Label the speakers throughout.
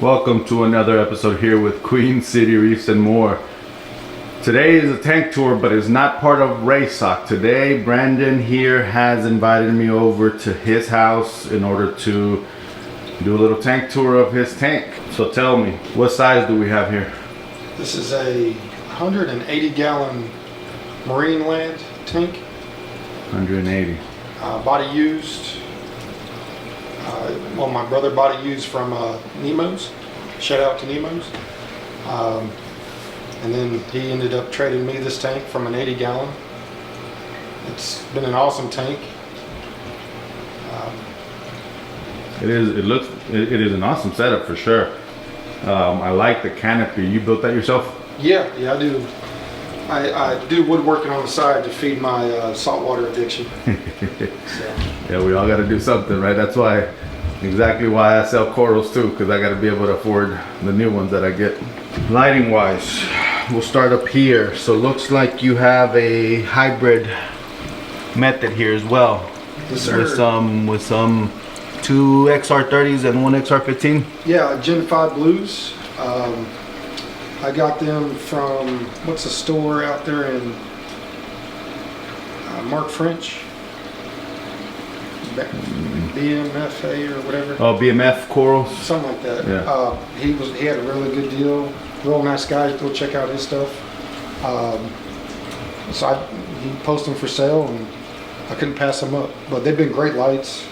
Speaker 1: Welcome to another episode here with Queen City Reefs and more. Today is a tank tour, but it's not part of RaySock. Today, Brandon here has invited me over to his house in order to do a little tank tour of his tank. So tell me, what size do we have here?
Speaker 2: This is a 180 gallon marine land tank.
Speaker 1: 180.
Speaker 2: Body used. Well, my brother bought it used from Nemo's. Shout out to Nemo's. And then he ended up trading me this tank from an 80 gallon. It's been an awesome tank.
Speaker 1: It is an awesome setup for sure. I like the canopy. You built that yourself?
Speaker 2: Yeah, I do. I do woodworking on the side to feed my saltwater addiction. So.
Speaker 1: Yeah, we all got to do something, right? That's exactly why I sell corals too, because I got to be able to afford the new ones that I get. Lighting wise, we'll start up here. So it looks like you have a hybrid method here as well.
Speaker 2: Yes, sir.
Speaker 1: With some 2 XR30s and 1 XR15.
Speaker 2: Yeah, Gen 5 blues. I got them from, what's the store out there in Mark French? BMFA or whatever.
Speaker 1: Oh, BMF corals?
Speaker 2: Something like that.
Speaker 1: Yeah.
Speaker 2: He had a really good deal. Real nice guy. Go check out his stuff. He posted them for sale and I couldn't pass them up. But they've been great lights.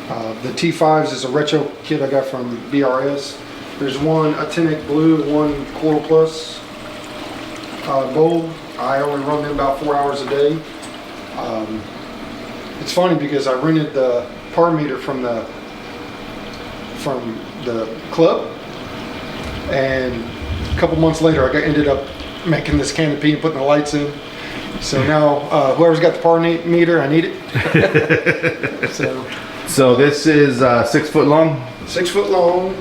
Speaker 2: The T5s is a retro kit I got from BRS. There's one Actinic blue, one Coral Plus gold. I only run them about 4 hours a day. It's funny because I rented the par meter from the club, and a couple months later I ended up making this canopy and putting the lights in. So now whoever's got the par meter, I need it.
Speaker 1: So this is 6 foot long?
Speaker 2: 6 foot long,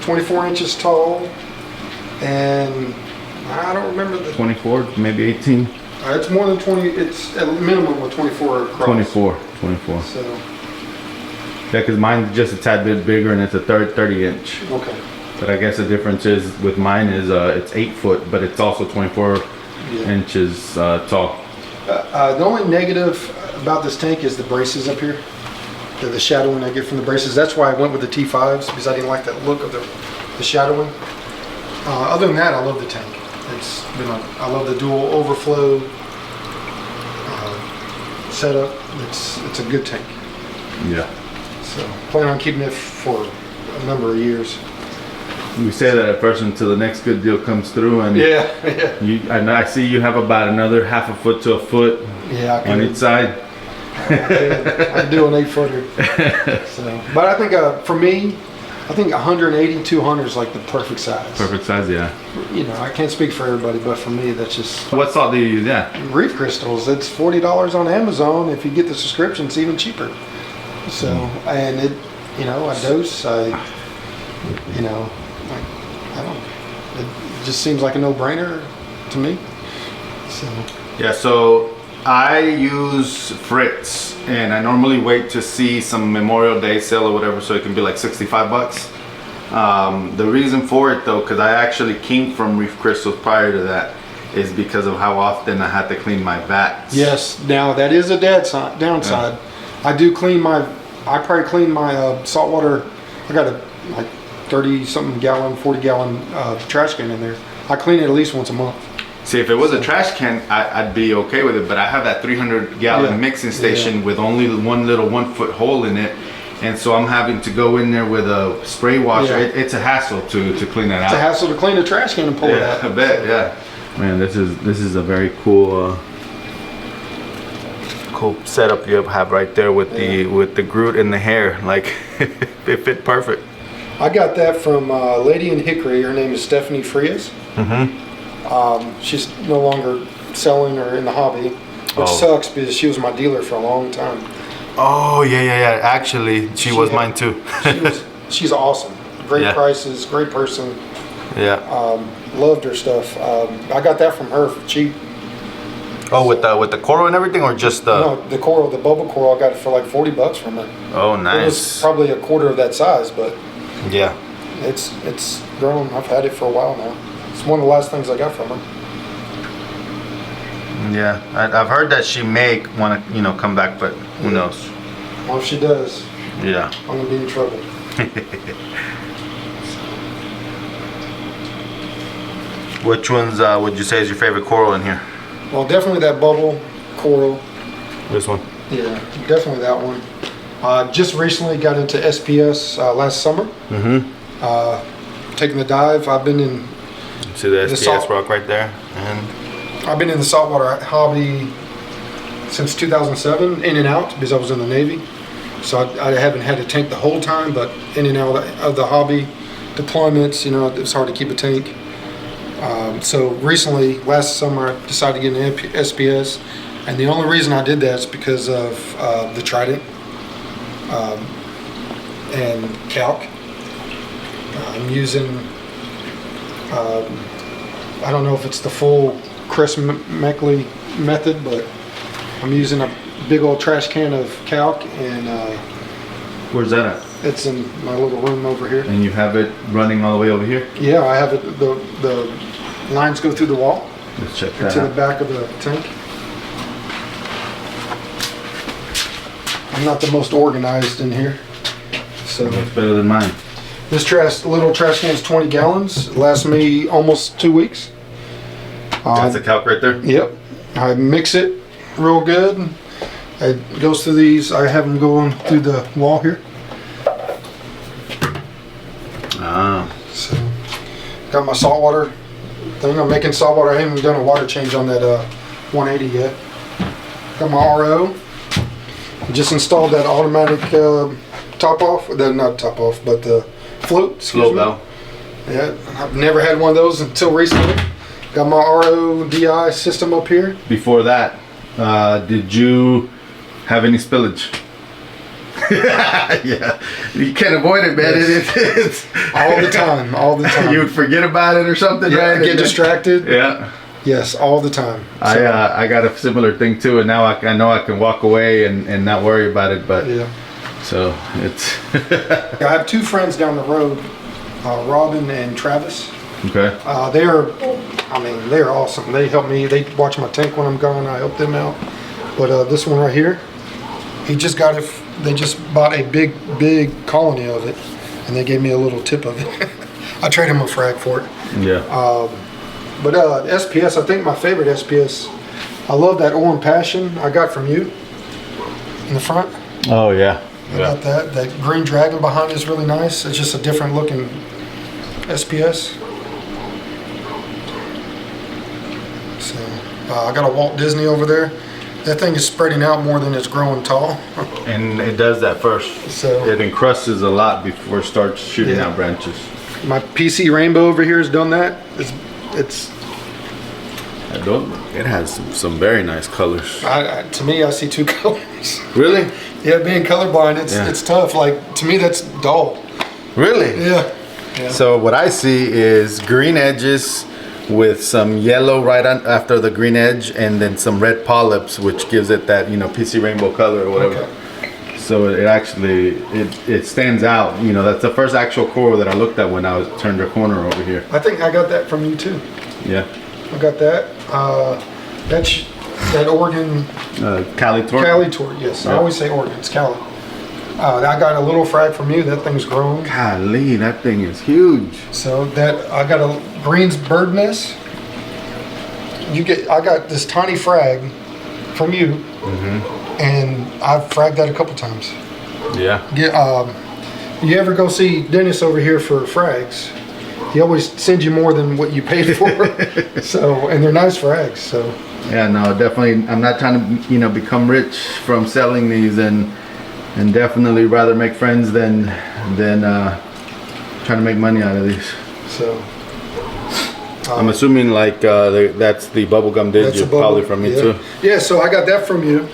Speaker 2: 24 inches tall, and I don't remember the
Speaker 1: 24, maybe 18.
Speaker 2: It's more than 20. It's at a minimum of 24 across.
Speaker 1: 24.
Speaker 2: So.
Speaker 1: Yeah, because mine's just a tad bit bigger and it's a 30 inch.
Speaker 2: Okay.
Speaker 1: But I guess the difference is with mine is it's 8 foot, but it's also 24 inches tall.
Speaker 2: The only negative about this tank is the braces up here. The shadowing I get from the braces. That's why I went with the T5s, because I didn't like that look of the shadowing. Other than that, I love the tank. I love the dual overflow setup. It's a good tank.
Speaker 1: Yeah.
Speaker 2: So plan on keeping it for a number of years.
Speaker 1: We say that at first until the next good deal comes through, and
Speaker 2: yeah.
Speaker 1: I see you have about another half a foot to a foot on each side.
Speaker 2: I do an 8 footer. So, but I think for me, I think 180, 200 is like the perfect size.
Speaker 1: Perfect size, yeah.
Speaker 2: You know, I can't speak for everybody, but for me, that's just.
Speaker 1: What salt do you use? Yeah.
Speaker 2: Reef crystals. It's $40 on Amazon. If you get the subscription, it's even cheaper. So, and it, a dose. I don't. It just seems like a no-brainer to me. So.
Speaker 1: Yeah. So I use Fritz, and I normally wait to see some Memorial Day sale or whatever, so it can be like $65. The reason for it though, because I actually came from Reef Crystals prior to that, is because of how often I had to clean my vats.
Speaker 2: Yes, now that is a downside. Yeah. I do clean I probably clean my saltwater. I got a like 30 something gallon, 40 gallon trash can in there. I clean it at least once a month.
Speaker 1: See, if it was a trash can, I'd be okay with it, but I have that 300 gallon mixing station with only one little 1 foot hole in it, and so I'm having to go in there with a spray washer. It's a hassle to clean that out.
Speaker 2: It's a hassle to clean a trash can and pull it out.
Speaker 1: I bet, yeah. Man, this is a very cool setup you have right there with the Groot and the hair. Like, it fit perfect.
Speaker 2: I got that from a lady in Hickory. Her name is Stephanie Frias. She's no longer selling or in the hobby, which sucks because she was my dealer for a long time.
Speaker 1: Oh yeah. Actually, she was mine too.
Speaker 2: She's awesome. Great prices, great person.
Speaker 1: Yeah.
Speaker 2: Loved her stuff. I got that from her for cheap.
Speaker 1: Oh, with the coral and everything, or just the?
Speaker 2: No, the coral, the bubble coral. I got it for like $40 from her.
Speaker 1: Oh, nice.
Speaker 2: It was probably a quarter of that size, but
Speaker 1: yeah,
Speaker 2: It's grown. I've had it for a while now. It's one of the last things I got from her.
Speaker 1: Yeah, I've heard that she may want to, come back, but who knows?
Speaker 2: Well, if she does,
Speaker 1: Yeah.
Speaker 2: I'm gonna be in trouble.
Speaker 1: Which ones would you say is your favorite coral in here?
Speaker 2: Well, definitely that bubble coral.
Speaker 1: This one.
Speaker 2: Yeah, definitely that one. Just recently got into SPS last summer. Taking the dive. I've been in.
Speaker 1: See the SPS rock right there, and
Speaker 2: I've been in the saltwater hobby since 2007, in and out, because I was in the Navy. So I haven't had a tank the whole time, but in and out of the hobby deployments, it's hard to keep a tank. So recently, last summer, I decided to get an SPS, and the only reason I did that is because of the Trident and calc. I'm using, I don't know if it's the full Chris Meckley method, but I'm using a big old trash can of calc, and
Speaker 1: where's that at?
Speaker 2: it's in my little room over here.
Speaker 1: And you have it running all the way over here?
Speaker 2: Yeah, I have it. The lines go through the wall
Speaker 1: Let's check that
Speaker 2: into the
Speaker 1: out.
Speaker 2: back of the tank. I'm not the most organized in here, so
Speaker 1: That's better than mine.
Speaker 2: this little trash can is 20 gallons. It lasts me almost 2 weeks.
Speaker 1: That's a calc right there?
Speaker 2: Yep. I mix it real good. It goes through these. I have them going through the wall here.
Speaker 1: Ah.
Speaker 2: So, got my saltwater thing. I'm making saltwater. I haven't done a water change on that 180 yet. Got my RO. Just installed that automatic top off. Not top off, but the float.
Speaker 1: Float bell.
Speaker 2: Yeah, I've never had one of those until recently. Got my RODI system up here.
Speaker 1: Before that, did you have any spillage? Yeah, you can't avoid it, man.
Speaker 2: Yes.
Speaker 1: It's
Speaker 2: All the time, all the time.
Speaker 1: You would forget about it or something,
Speaker 2: Yeah,
Speaker 1: right?
Speaker 2: get distracted.
Speaker 1: Yeah.
Speaker 2: Yes, all the time.
Speaker 1: I got a similar thing too, and now I know I can walk away and not worry about it. But
Speaker 2: Yeah.
Speaker 1: so it's
Speaker 2: I have two friends down the road, Robin and Travis.
Speaker 1: okay.
Speaker 2: They're awesome. They help me. They watch my tank when I'm gone. I help them out. But this one right here, he just got it. They just bought a big colony of it, and they gave me a little tip of it. I trade him a frag for it.
Speaker 1: Yeah.
Speaker 2: But SPS, I think my favorite SPS, I love that orange passion I got from you in the front.
Speaker 1: Oh yeah.
Speaker 2: I got that. That green dragon behind is really nice. It's just a different looking SPS. So I got a Walt Disney over there. That thing is spreading out more than it's growing tall.
Speaker 1: And it does that first.
Speaker 2: So
Speaker 1: It encrusts a lot before it starts shooting
Speaker 2: Yeah.
Speaker 1: out branches.
Speaker 2: my PC Rainbow over here has done that. It's
Speaker 1: It has some very nice colors.
Speaker 2: to me, I see two colors.
Speaker 1: Really?
Speaker 2: Yeah, being colorblind,
Speaker 1: Yeah.
Speaker 2: it's tough. Like, to me, that's dull.
Speaker 1: Really?
Speaker 2: Yeah.
Speaker 1: So what I see is green edges with some yellow right on after the green edge, and then some red polyps, which gives it that PC rainbow color or whatever.
Speaker 2: Okay.
Speaker 1: So it actually it stands out. That's the first actual coral that I looked at when I was turned a corner over here.
Speaker 2: I think I got that from you too.
Speaker 1: Yeah.
Speaker 2: I got that. That's that Oregon
Speaker 1: Cali Tor.
Speaker 2: Cali Tour. Yes, I
Speaker 1: Yeah.
Speaker 2: always say Oregon. It's Cali. I got a little frag from you. That thing's grown.
Speaker 1: Golly, that thing is huge.
Speaker 2: So that I got a Green's bird nest. I got this tiny frag from you, and I've fragged that a couple times.
Speaker 1: Yeah.
Speaker 2: You ever go see Dennis over here for frags? He always sends you more than what you paid for. So, and they're nice frags. So,
Speaker 1: Yeah, no, definitely. I'm not trying to, become rich from selling these, and definitely rather make friends than trying to make money out of these.
Speaker 2: so
Speaker 1: I'm assuming that's the bubblegum
Speaker 2: that's
Speaker 1: digit,
Speaker 2: a bubble.
Speaker 1: probably from me
Speaker 2: Yeah.
Speaker 1: too.
Speaker 2: Yeah, so I got that from you,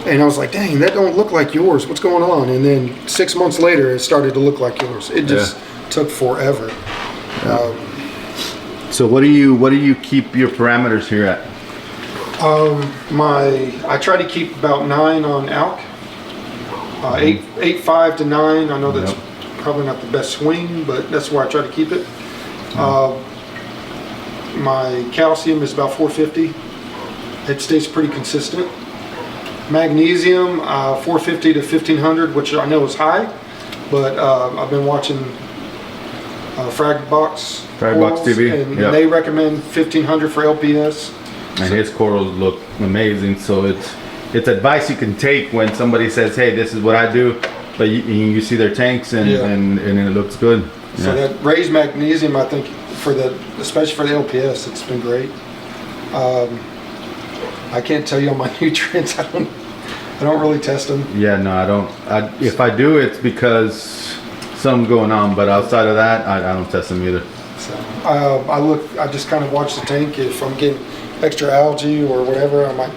Speaker 2: and I was like, dang, that don't look like yours. What's going on? And then 6 months later, it started to look like yours. It just took forever.
Speaker 1: So what do you keep your parameters here at?
Speaker 2: I try to keep about 9 on ALK. 8.5 to 9. I know that's probably not the best swing, but that's where I try to keep it. My calcium is about 450. It stays pretty consistent. Magnesium, 450 to 1500, which I know is high, but I've been watching Frag Box
Speaker 1: TV,
Speaker 2: and they recommend 1500 for LPS.
Speaker 1: And his corals look amazing, so it's advice you can take when somebody says, hey, this is what I do, but you see their tanks and it looks good.
Speaker 2: So that raised magnesium, I think, especially for the LPS, it's been great. I can't tell you all my nutrients. I don't really test them.
Speaker 1: Yeah, no, I don't. If I do, it's because something's going on, but outside of that, I don't test them either.
Speaker 2: So I just kind of watch the tank. If I'm getting extra algae or whatever, I might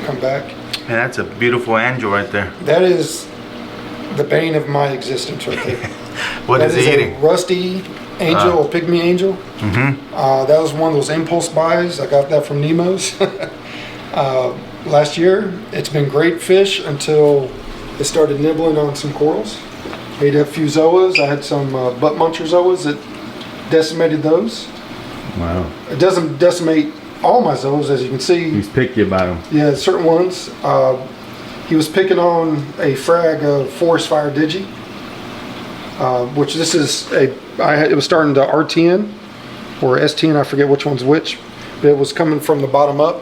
Speaker 2: come back.
Speaker 1: And that's a beautiful angel right there.
Speaker 2: That is the bane of my existence right there.
Speaker 1: What is he eating?
Speaker 2: A rusty angel, a pygmy angel. That was one of those impulse buys. I got that from Nemo's last year. It's been great fish until it started nibbling on some corals. Ate a few zoas. I had some butt muncher zoas that decimated those.
Speaker 1: Wow.
Speaker 2: It doesn't decimate all my zoas, as you can see.
Speaker 1: He's picky about them.
Speaker 2: Yeah, certain ones. He was picking on a frag of Forest Fire Digi, which this is it was starting to RTN or STN, I forget which one's which, but it was coming from the bottom up.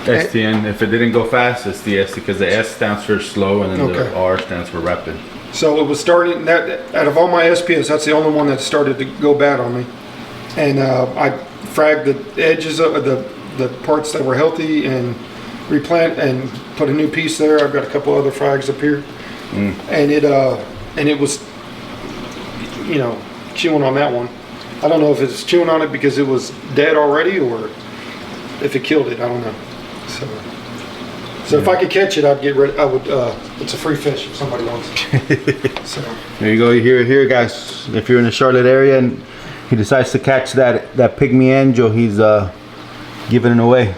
Speaker 1: STN, if it didn't go fast, it's the ST, because the S stands for slow and then the R stands for rapid.
Speaker 2: So it was starting, out of all my SPS, that's the only one that started to go bad on me. And I fragged the edges of the parts that were healthy and replant and put a new piece there. I've got a couple other frags up here. And it was, chewing on that one. I don't know if it's chewing on it because it was dead already or if it killed it. I don't know. So if I could catch it, I'd get rid. I would. It's a free fish if somebody wants it. So
Speaker 1: there you go. You hear it here, guys. If you're in the Charlotte area and he decides to catch that pygmy angel, he's giving it away.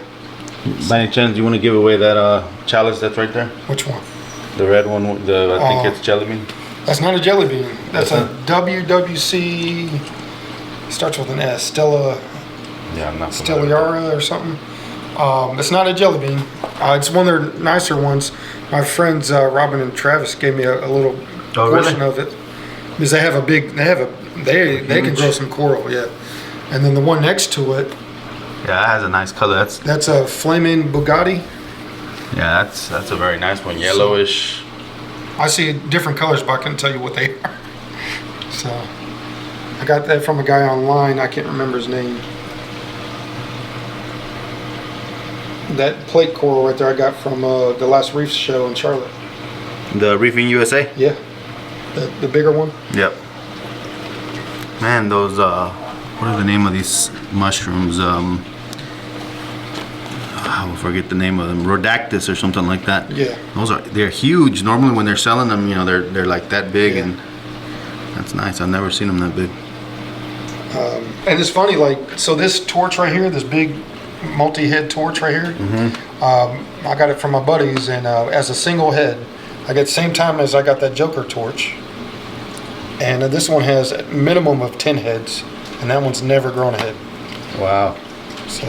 Speaker 1: By any chance, do you want to give away that chalice that's right there?
Speaker 2: Which one?
Speaker 1: The red one. I think it's jelly bean.
Speaker 2: That's not a jelly bean. That's a WWC. Starts with an S. Stella.
Speaker 1: Yeah, I'm not.
Speaker 2: Stelliara or something. It's not a jelly bean. It's one of their nicer ones. My friends Robin and Travis gave me a little portion of it because they can grow some coral, yeah. And then the one next to it,
Speaker 1: yeah, it has a nice color.
Speaker 2: That's a flaming Bugatti.
Speaker 1: Yeah, that's a very nice one, yellowish.
Speaker 2: I see different colors, but I couldn't tell you what they are. So I got that from a guy online. I can't remember his name. That plate coral right there I got from the last Reefs show in Charlotte.
Speaker 1: The Reefing USA?
Speaker 2: Yeah. The bigger one?
Speaker 1: Yep. Man, those, what are the name of these mushrooms? I will forget the name of them. Rhodactis or something like that.
Speaker 2: Yeah.
Speaker 1: They're huge. Normally when they're selling them, they're like that big, and that's nice. I've never seen them that big.
Speaker 2: And it's funny, so this torch right here, this big multi-head torch right here, I got it from my buddies, and as a single head, I got the same time as I got that Joker torch, and this one has a minimum of 10 heads, and that one's never grown a head.
Speaker 1: Wow.
Speaker 2: So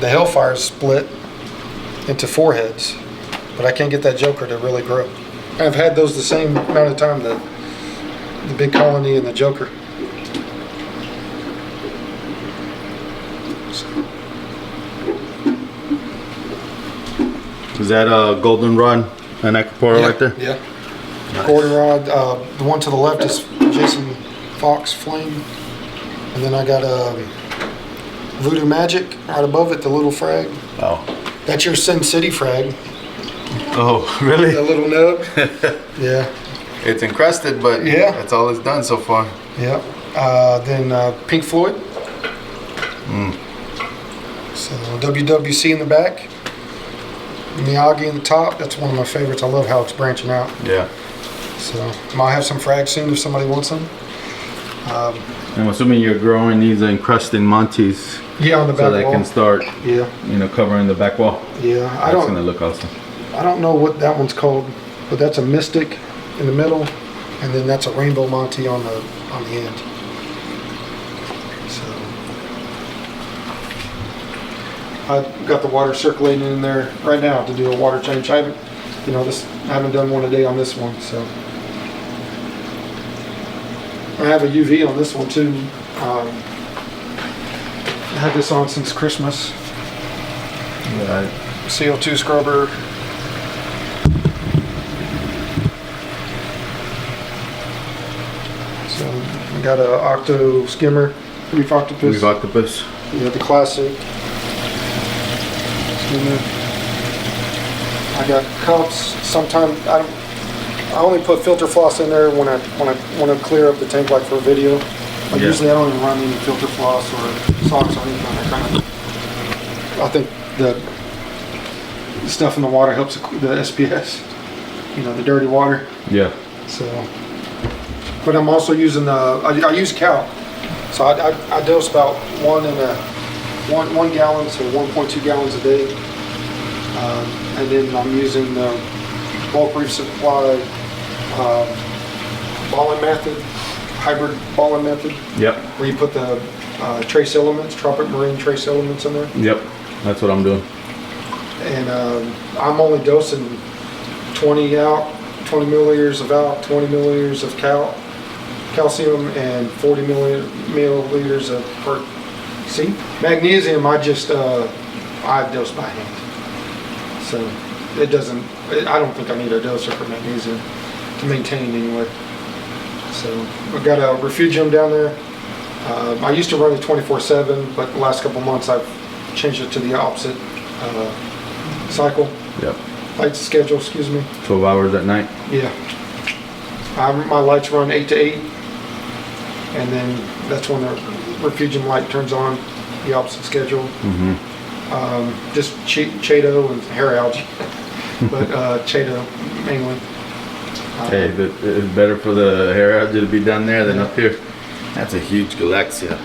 Speaker 2: the Hellfire's split into 4 heads, but I can't get that Joker to really grow. And I've had those the same amount of time, the Big Colony and the Joker.
Speaker 1: Is that a goldenrod and Aquarium right there?
Speaker 2: Yeah. Nice. Goldenrod. The one to the left is Jason Fox Flame, and then I got a Voodoo Magic right above it, the little frag.
Speaker 1: Oh.
Speaker 2: That's your Sin City frag.
Speaker 1: Oh, really?
Speaker 2: The little nub. Yeah.
Speaker 1: It's encrusted, but that's all it's done so far.
Speaker 2: Yeah. Then Pink Floyd. So WWC in the back. Miyagi in the top. That's one of my favorites. I love how it's branching out.
Speaker 1: Yeah.
Speaker 2: So might have some frags soon if somebody wants them.
Speaker 1: I'm assuming you're growing these encrusted Montes.
Speaker 2: Yeah, on the back wall.
Speaker 1: So they can start.
Speaker 2: Yeah.
Speaker 1: Covering the back wall.
Speaker 2: Yeah.
Speaker 1: That's gonna look awesome.
Speaker 2: I don't know what that one's called, but that's a Mystic in the middle. and then that's a Rainbow Monty on the end. So I've got the water circulating in there right now to do a water change. I haven't done one a day on this one, so I have a UV on this one too. I had this on since Christmas.
Speaker 1: Right.
Speaker 2: CO2 scrubber. So I got a Octo skimmer, Reef Octopus.
Speaker 1: Reef Octopus.
Speaker 2: Yeah, the classic skimmer. I got cups. Sometimes I only put filter floss in there when I want to clear up the tank, like for a video. Like usually I don't even run any filter floss or socks or anything. I think the stuff in the water helps the SPS. The dirty water.
Speaker 1: Yeah.
Speaker 2: So, but I'm also using I use calc. So I dose about 1 gallon to 1.2 gallons a day, and then I'm using the bulk reef supply balling method, hybrid balling method.
Speaker 1: Yep.
Speaker 2: Where you put the trace elements, tropic marine trace elements in there.
Speaker 1: Yep. That's what I'm doing.
Speaker 2: And I'm only dosing 20 milliliters of out, 20 milliliters of calcium, and 40 milliliters of see, magnesium. I dose by hand. So it doesn't. I don't think I need a doser for magnesium to maintain anyway. So I've got a Refugium down there. I used to run it 24/7, but the last couple months I've changed it to the opposite cycle.
Speaker 1: Yep.
Speaker 2: Light schedule, excuse me.
Speaker 1: 12 hours at night.
Speaker 2: Yeah. My lights run 8 to 8, and then that's when the Refugium light turns on, the opposite schedule.
Speaker 1: Mm-hmm.
Speaker 2: Just Chaeto and hair algae, but Chaeto mainly.
Speaker 1: Hey, it's better for the hair algae to be down there than up here. That's a huge Galaxia.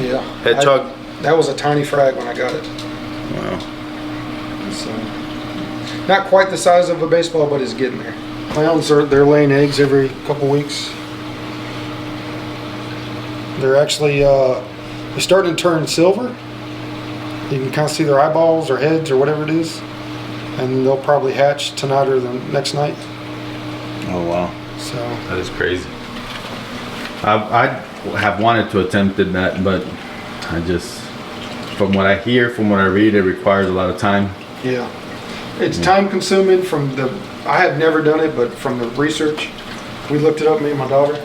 Speaker 2: Yeah.
Speaker 1: Hedgehog.
Speaker 2: That was a tiny frag when I got it.
Speaker 1: Wow.
Speaker 2: So, not quite the size of a baseball, but it's getting there. Clowns they're laying eggs every couple weeks. They're actually they're starting to turn silver. You can kind of see their eyeballs or heads or whatever it is, and they'll probably hatch tonight or the next night.
Speaker 1: Oh wow.
Speaker 2: So
Speaker 1: that is crazy. I have wanted to attempt that, but I just, from what I hear, from what I read, it requires a lot of time.
Speaker 2: Yeah, it's time consuming. I have never done it, but from the research, we looked it up, me and my daughter,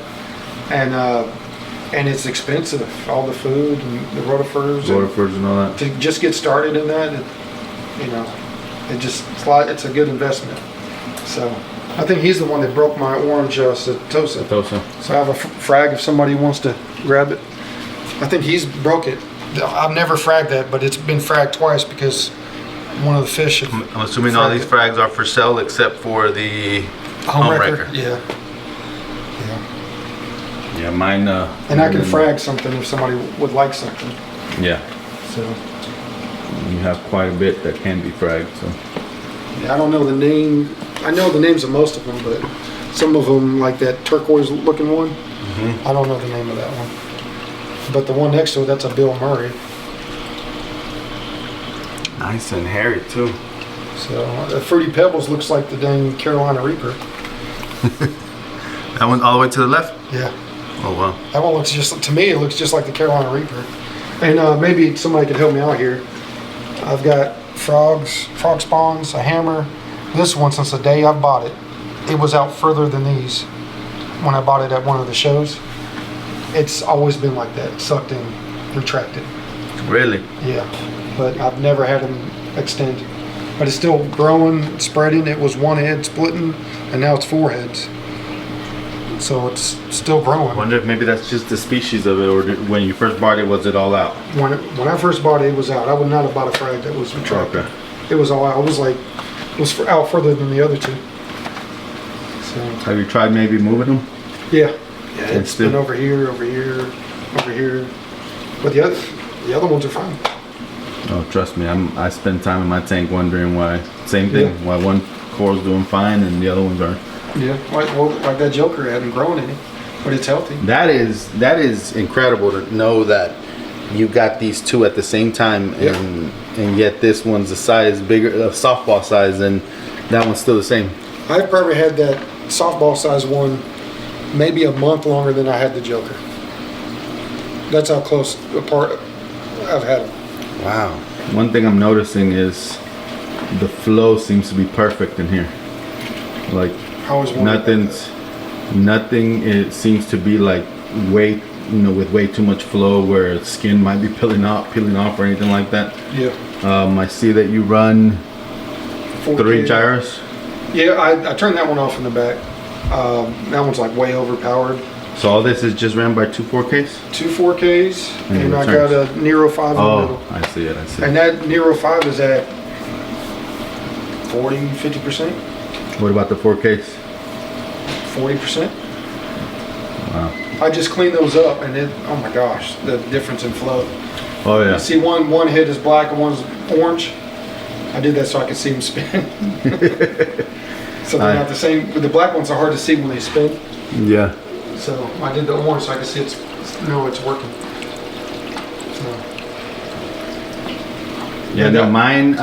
Speaker 2: and it's expensive. All the food and the rotifers
Speaker 1: and all that.
Speaker 2: To just get started in that, it's a good investment. So I think he's the one that broke my orange Setosa. So I have a frag if somebody wants to grab it. I think he's broke it. I've never fragged that, but it's been fragged twice because one of the fish.
Speaker 1: I'm assuming all these frags are for sale except for the homewrecker.
Speaker 2: Yeah.
Speaker 1: Yeah, mine.
Speaker 2: And I can frag something if somebody would like something.
Speaker 1: Yeah.
Speaker 2: So.
Speaker 1: You have quite a bit that can be fragged. So.
Speaker 2: Yeah, I don't know the name. I know the names of most of them, but some of them, like that turquoise looking one, I don't know the name of that one. But the one next to it, that's a Bill Murray.
Speaker 1: Nice and hairy too.
Speaker 2: So the Fruity Pebbles looks like the dang Carolina Reaper.
Speaker 1: That one all the way to the left?
Speaker 2: Yeah.
Speaker 1: Oh wow.
Speaker 2: That one looks to me, it looks just like the Carolina Reaper. And maybe somebody could help me out here. I've got frog spawns, a hammer. This one, since the day I bought it, it was out further than these when I bought it at one of the shows. It's always been like that, sucked in, retracted.
Speaker 1: Really?
Speaker 2: Yeah, but I've never had them extend. But it's still growing, spreading. It was one head splitting, and now it's 4 heads. So it's still growing.
Speaker 1: I wonder if maybe that's just the species of it, or when you first bought it, was it all out?
Speaker 2: When I first bought it, it was out. I would not have bought a frag that was retracted.
Speaker 1: Okay.
Speaker 2: It was all out. It was out further than the other two. So.
Speaker 1: Have you tried maybe moving them?
Speaker 2: Yeah. It's been over here. But the other ones are fine.
Speaker 1: Oh, trust me, I spend time in my tank wondering why. Same thing. Why one core's doing fine and the other ones aren't.
Speaker 2: Yeah, like that Joker hadn't grown any, but it's healthy.
Speaker 1: That is incredible to know that you got these two at the same time,
Speaker 2: Yep.
Speaker 1: and yet this one's a size bigger, a softball size, and that one's still the same.
Speaker 2: I've probably had that softball size one maybe a month longer than I had the Joker. That's how close apart I've had them.
Speaker 1: Wow. One thing I'm noticing is the flow seems to be perfect in here. Like
Speaker 2: I always wondered
Speaker 1: nothing. It seems to be like way, with way too much flow where skin might be peeling off or anything like that.
Speaker 2: Yeah.
Speaker 1: I see that you run 3 gyros.
Speaker 2: Yeah, I turned that one off in the back. That one's like way overpowered.
Speaker 1: So all this is just ran by 2 4Ks?
Speaker 2: 2 4Ks, and I got a Nero 5 in the middle.
Speaker 1: I see it.
Speaker 2: And that Nero 5 is at 50%.
Speaker 1: What about the 4Ks?
Speaker 2: 40%.
Speaker 1: Wow.
Speaker 2: I just cleaned those up, and oh my gosh, the difference in flow.
Speaker 1: Oh yeah.
Speaker 2: You see one head is black and one's orange. I did that so I could see them spin. So they're not the same. But the black ones are hard to see when they spin.
Speaker 1: Yeah.
Speaker 2: So I did the orange so I could see it's working. So.
Speaker 1: Yeah, no, mine,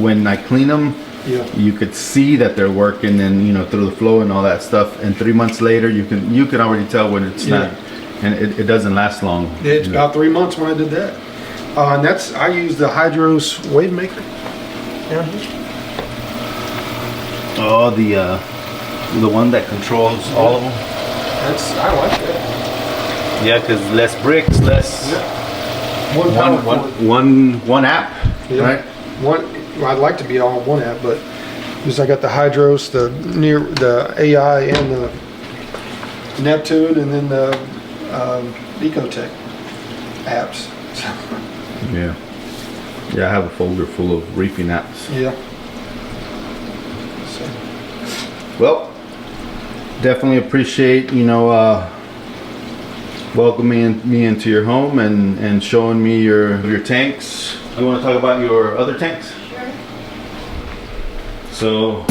Speaker 1: when I clean them,
Speaker 2: Yeah.
Speaker 1: you could see that they're working, and through the flow and all that stuff. And 3 months later, you can already tell when it's not, and it doesn't last long.
Speaker 2: Yeah, it's about 3 months when I did that. And I used the Hydros wave maker. Yeah.
Speaker 1: Oh, the one that controls all of them.
Speaker 2: I like that.
Speaker 1: Yeah, because less bricks, less.
Speaker 2: Yeah.
Speaker 1: One app,
Speaker 2: Yeah.
Speaker 1: right?
Speaker 2: Well, I'd like to be all in one app, but because I got the Hydros, the AI, and the Neptune, and then the Ecotech apps.
Speaker 1: Yeah. Yeah, I have a folder full of reefing apps.
Speaker 2: Yeah.
Speaker 1: Well, definitely appreciate, welcoming me into your home and showing me your tanks. You want to talk about your other tanks?
Speaker 3: Sure.
Speaker 1: So